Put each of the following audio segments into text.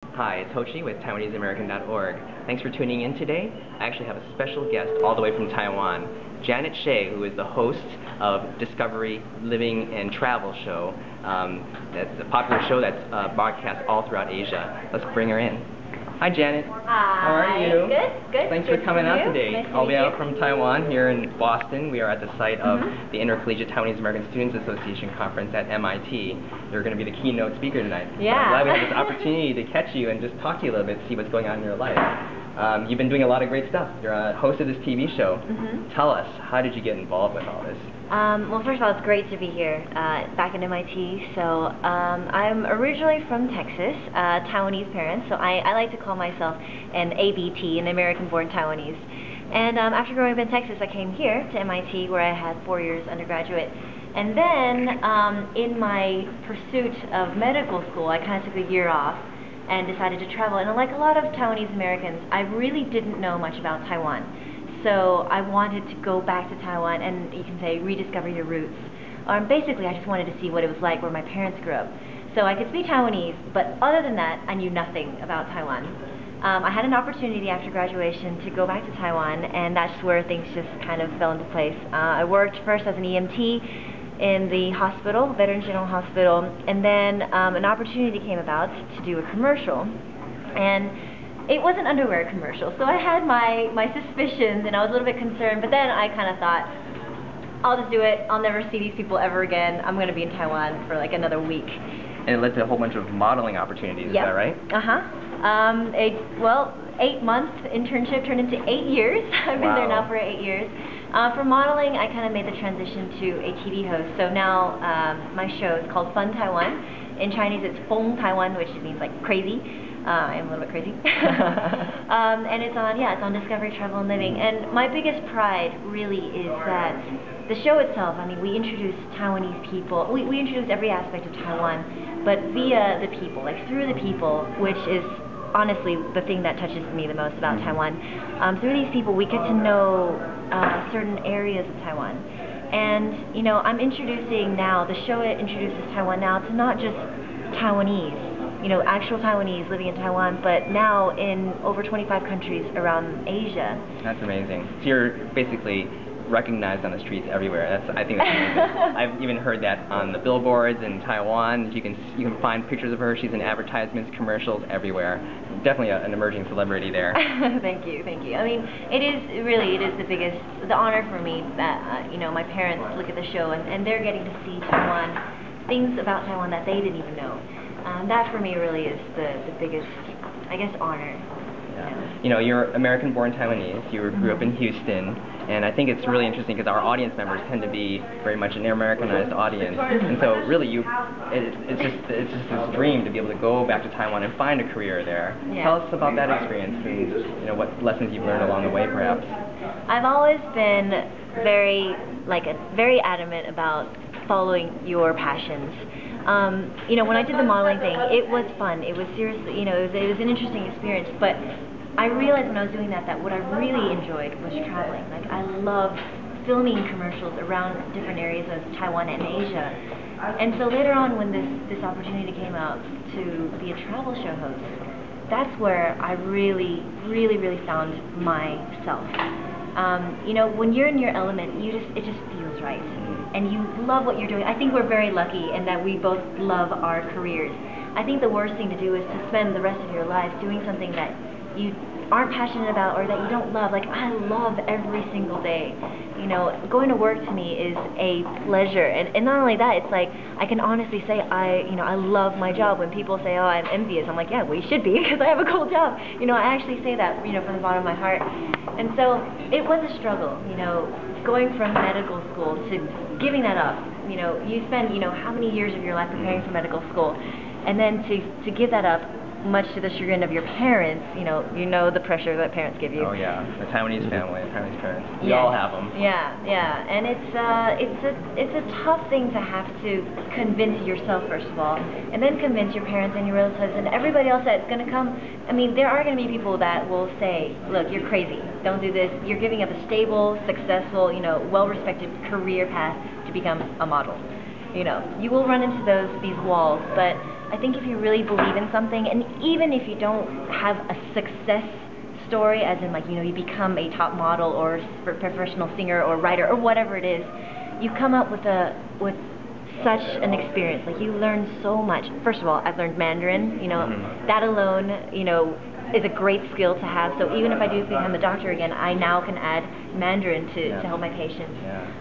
Hi, it's Hoshi with TaiwaneseAmerican.org. Thanks for tuning in today. I actually have a special guest all the way from Taiwan, Janet Hsieh, who is the host of Discovery Living and Travel Show. That's a popular show that's broadcast all throughout Asia. Let's bring her in. Hi, Janet. Hi. How are you? Good. Thanks for coming out today. Nice to All the way meet out you. from Taiwan here in Boston. We are at the site of the Intercollegiate Taiwanese American Students Association Conference at MIT. You're going to be the keynote speaker tonight. Yeah. I'm glad we have this opportunity to catch you and just talk to you a little bit, see what's going on in your life. You've been doing a lot of great stuff. You're a host of this TV show. Tell us, how did you get involved with all this? Well, first of all, it's great to be here, back at MIT. So, I'm originally from Texas, Taiwanese parents, so I like to call myself an ABT, an American-born Taiwanese. And after growing up in Texas, I came here to MIT, where I had 4 years undergraduate. And then, in my pursuit of medical school, I kind of took a year off and decided to travel. And like a lot of Taiwanese Americans, I really didn't know much about Taiwan. So I wanted to go back to Taiwan and, you can say, rediscover your roots. Basically, I just wanted to see what it was like where my parents grew up. So I could speak Taiwanese, but other than that, I knew nothing about Taiwan. I had an opportunity after graduation to go back to Taiwan, and that's where things just kind of fell into place. I worked first as an EMT in the hospital, Veterans General Hospital, and then an opportunity came about to do a commercial. And it was an underwear commercial, so I had my suspicions and I was a little bit concerned, but then I kind of thought, I'll just do it. I'll never see these people ever again. I'm going to be in Taiwan for like another week. And it led to a whole bunch of modeling opportunities, is that right? Well, 8-month internship turned into 8 years. I've been there now for 8 years. For modeling, I kind of made the transition to a TV host. So now my show is called Fun Taiwan. In Chinese, it's Feng Taiwan, which means like crazy. I am a little bit crazy. And it's on Discovery, Travel, and Living. And my biggest pride really is that the show itself, I mean, we introduce Taiwanese people. We introduce every aspect of Taiwan, but via the people, like through the people, which is honestly the thing that touches me the most about Taiwan. Through these people, we get to know certain areas of Taiwan. And, you know, I'm introducing now, the show introduces Taiwan now to not just Taiwanese, you know, actual Taiwanese living in Taiwan, but now in over 25 countries around Asia. That's amazing. So you're basically recognized on the streets everywhere. I think that's amazing. I've even heard that on the billboards in Taiwan. You can find pictures of her. She's in advertisements, commercials, everywhere. Definitely an emerging celebrity there. Thank you. I mean, it is the honor for me that you know, my parents look at the show and they're getting to see Taiwan, things about Taiwan that they didn't even know. That for me really is the biggest, I guess, honor. Yeah. You know, you're American-born Taiwanese. You grew up in Houston, and I think it's really interesting because our audience members tend to be very much an Americanized audience, and so really it's just this dream to be able to go back to Taiwan and find a career there. Yeah. Tell us about that experience and, you know, what lessons you've learned along the way, perhaps. I've always been very adamant about following your passions. You know, when I did the modeling thing, it was fun. It was seriously, you know, it was an interesting experience. But I realized when I was doing that what I really enjoyed was traveling. Like, I loved filming commercials around different areas of Taiwan and Asia. And so later on, when this opportunity came out to be a travel show host, that's where I really found myself. You know, when you're in your element, it just feels right. And you love what you're doing. I think we're very lucky in that we both love our careers. I think the worst thing to do is to spend the rest of your life doing something that you aren't passionate about or that you don't love. Like, I love every single day. You know, going to work to me is a pleasure. And not only that, it's like, I can honestly say I love my job. When people say, oh, I'm envious, I'm like, yeah, well, you should be, because I have a cool job. You know, I actually say that, you know, from the bottom of my heart. And so it was a struggle, you know, going from medical school to giving that up. You know, you spend, you know, how many years of your life preparing for medical school, and then to give that up, much to the chagrin of your parents, you know the pressure that parents give you. Oh yeah, the Taiwanese family, the Taiwanese parents. We all have them. Yeah, and it's a tough thing to have to convince yourself, first of all, and then convince your parents and your relatives and everybody else that's going to come. I mean, there are going to be people that will say, look, you're crazy, don't do this. You're giving up a stable, successful, you know, well-respected career path to become a model. You know, you will run into these walls, but I think if you really believe in something, and even if you don't have a success story, as in like, you know, you become a top model or professional singer or writer or whatever it is, you come up with such an experience. Like, you learn so much. First of all, I've learned Mandarin, you know, that alone, you know, is a great skill to have. So even if I do become a doctor again, I now can add Mandarin to help my patients.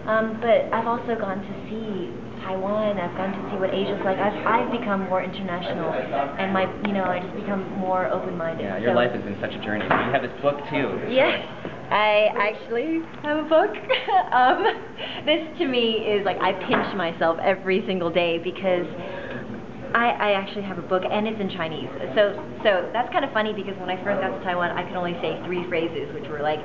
But I've also gone to see Taiwan. I've gone to see what Asia's like. I've become more international, and I just become more open-minded. Yeah, your life has been such a journey. So you have this book too. Yes, I actually have a book. This to me is like, I pinch myself every single day because I actually have a book, and it's in Chinese. So that's kind of funny, because when I first got to Taiwan, I could only say 3 phrases, which were like,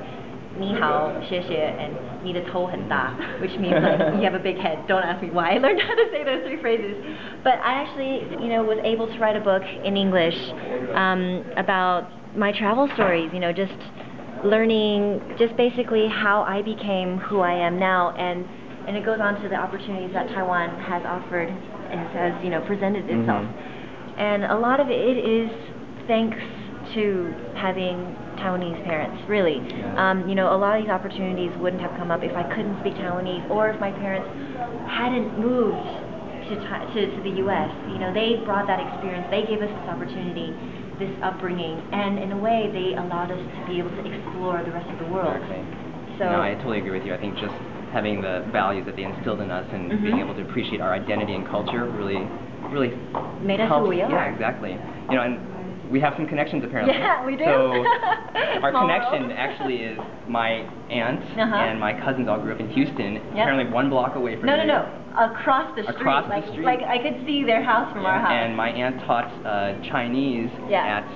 你好, 谢谢, and 你的头很大, which means like, you have a big head. Don't ask me why I learned how to say those 3 phrases. But I actually, you know, was able to write a book in English about my travel stories, you know, just learning just basically how I became who I am now, and it goes on to the opportunities that Taiwan has offered and has, you know, presented itself. And a lot of it is thanks to having Taiwanese parents, really. You know, a lot of these opportunities wouldn't have come up if I couldn't speak Taiwanese, or if my parents hadn't moved to the U.S. You know, they brought that experience. They gave us this opportunity, this upbringing, and in a way, they allowed us to be able to explore the rest of the world. Exactly. So, no, I totally agree with you. I think just having the values that they instilled in us and being able to appreciate our identity and culture really made us helps. who we are. Yeah, exactly. You know, and we have some connections apparently. Yeah, we do. So our connection actually is my aunt and my cousins all grew up in Houston, apparently 1 block away from me. No. Across the street. Across the street. Like I could see their house from our house. And my aunt taught Chinese at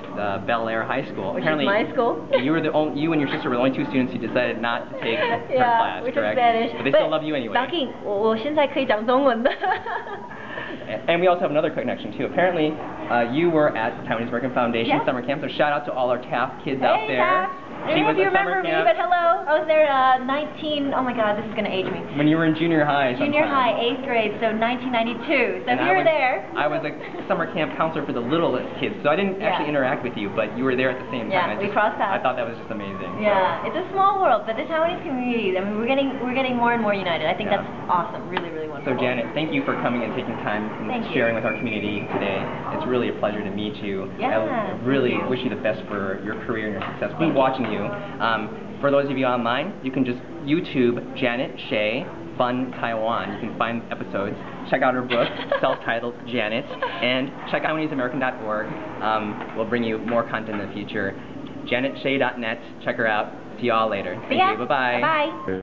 Bel Air High School. Which apparently, is my school. You and your sister were the only 2 students who decided not to take her class, which correct? is Spanish. But they still love you anyway. 打给我现在可以讲中文的。 And we also have another connection too. Apparently, you were at Taiwanese American Foundation summer camp, so shout out to all our TAF kids out there. TAF. I don't know if you remember me, but hello. I was there 19, oh my god, this is going to age me. When you were in junior high. Junior high, 8th grade, so 1992. So if you were there. I was a summer camp counselor for the littlest kids, so I didn't actually interact with you, but you were there at the same time. Yeah, we crossed paths. I thought that was just amazing. Yeah, it's a small world, but the Taiwanese community, I mean, we're getting more and more united. I think that's awesome, really, really wonderful. So Janet, thank you for coming and taking time and sharing with our community today. It's really a pleasure to meet you. I really wish you the best for your career and your success. We'll be watching you. For those of you online, you can just YouTube Janet Hsieh Fun Taiwan. You can find episodes. Check out her book, self-titled Janet, and check out TaiwaneseAmerican.org. We'll bring you more content in the future. JanetHsieh.net. Check her out. See you all later. Thank you. Bye-bye. Bye-bye.